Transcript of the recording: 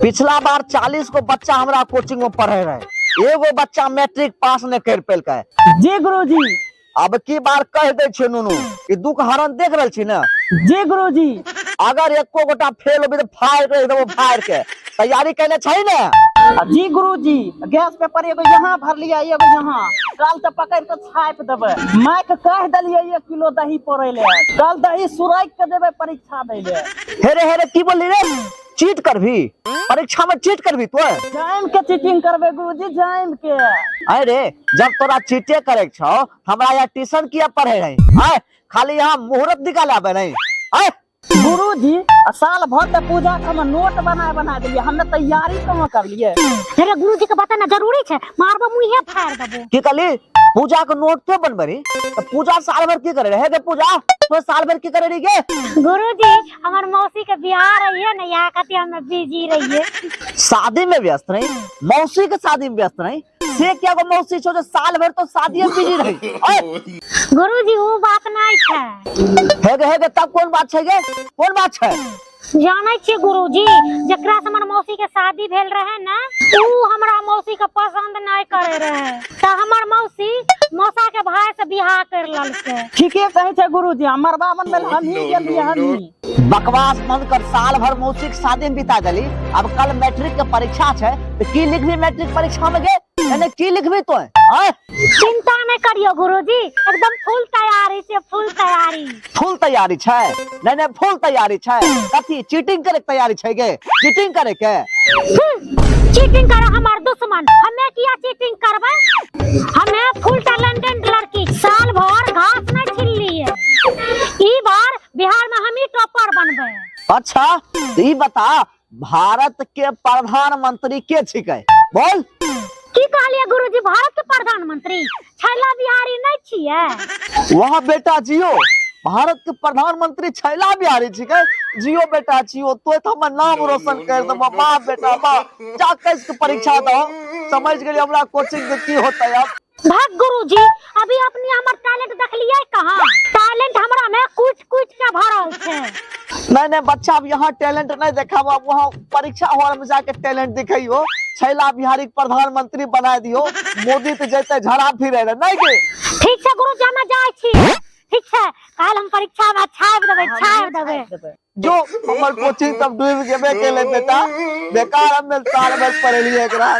पिछला बार 40 को बच्चा हमारा कोचिंग में पढ़े रहे, एगो बच्चा मैट्रिक पास नहीं कर पेलकै। जी गुरुजी। अब की बार कह दे छे नुनू कि दुख हरण देख रहल छी ना। जी गुरुजी। अगर एको गोटा फेल होबे तो फाड़ के एकदम फाड़ के तैयारी करने छै ना। जी गुरुजी, गैस पेपर एगो यहाँ भर लिया, एगो यहाँ, कल तो पकड़ के छाप देबे। मैं के कह दलिए 1 किलो दही पड़े ले, कल दही सुराई के देबे परीक्षा दे ले। हेरे हेरे की बोली रे, चीट कर भी परीक्षा में चीट कर भी तो जाम के चीटिंग करबे गुरुजी, जाम के। अरे जब तोरा चीटे करे छो हमरा यहाँ ट्यूशन किया पढ़े रही, आय खाली यहाँ मुहूर्त निकाले नहीं। आय गुरुजी, साल भर तक पूजा के हम नोट बना दिलिए, हमने तैयारी कहाँ कर लिए। अरे गुरुजी के बताना जरूरी है, मारबो मुंहे फाड़ देबो। की कली पूजा के नोट क्यों बनबरी? तो पूजा साल भर की करे रहे के पूजा तो साल भर की करे रही के? गुरुजी हमार मौसी के बियाह रही है ना, यहाँ खातिर हम बिजी रही है। शादी में व्यस्त नहीं, मौसी के शादी में व्यस्त नहीं, से क्या को मौसी छो जो साल भर तो शादी में बिजी रही। गुरुजी वो बात नहीं है। हेगे तब कौन बात है गे? कौन बात है? जाने छे गुरुजी, जकरा से हमर मौसी के शादी भेल रहे ना, ऊ हमरा मौसी के पसंद नहीं करे रहे, तो हमर मौसी मौसा के भाई से बियाह कर ललके। ठीके कहे छे गुरुजी, हमर बावन में हम ही गेलिए हमी। बकवास बंद कर, साल भर मौसी के शादी में बिता देली, अब कल मैट्रिक के परीक्षा है तो की लिखबी मैट्रिक परीक्षा में गे? यानी की लिखबी तो है? चिंता नहीं करियो गुरुजी, एकदम फुल तैयारी से, फुल तैयारी। फुल तैयारी छै? नहीं फुल तैयारी छै। कथी चीटिंग करे के तैयारी छै गे? चीटिंग करे के? चीटिंग करे हमार दुश्मन, हमें किया चीटिंग करबे? हमें फुल टैलेंटेड लड़की, साल भर घास नहीं छिलली है, ई बार बिहार में हम ही टॉपर बनबे। अच्छा तो ई बता, भारत के प्रधानमंत्री के छिकै? बोल। की कहलिए गुरुजी, भारत के प्रधानमंत्री छैला बिहारी नहीं छिए? वहाँ बेटा जियो, भारत के प्रधानमंत्री छैला बिहारी छिकै। जियो बेटा जियो, तो हमर नाम रोशन कर देबो। बाप बेटा बाप, जा कैसे परीक्षा दो, समझ गेली हमरा कोचिंग के की होता है। अब भाग गुरुजी, अभी अपनी हमर टैलेंट देखलिए कहाँ? टैलेंट हमरा में कुछ के भरल छे। नहीं बच्चा, अब यहाँ टैलेंट नहीं देखाबो, अब वहाँ परीक्षा हॉल में जाके टैलेंट दिखाइयो। छैला बिहारी प्रधानमंत्री बना दियो, मोदी तो जैसे झड़ा फिरे रहे नहीं के? ठीक है गुरुजी, हम जाय छी। ठीक है, कल हम परीक्षा में छाप देबे। जो हमर कोचिंग तब डूब गेबे केले बेटा, बेकार हम साल भर पढ़लिए एकरा।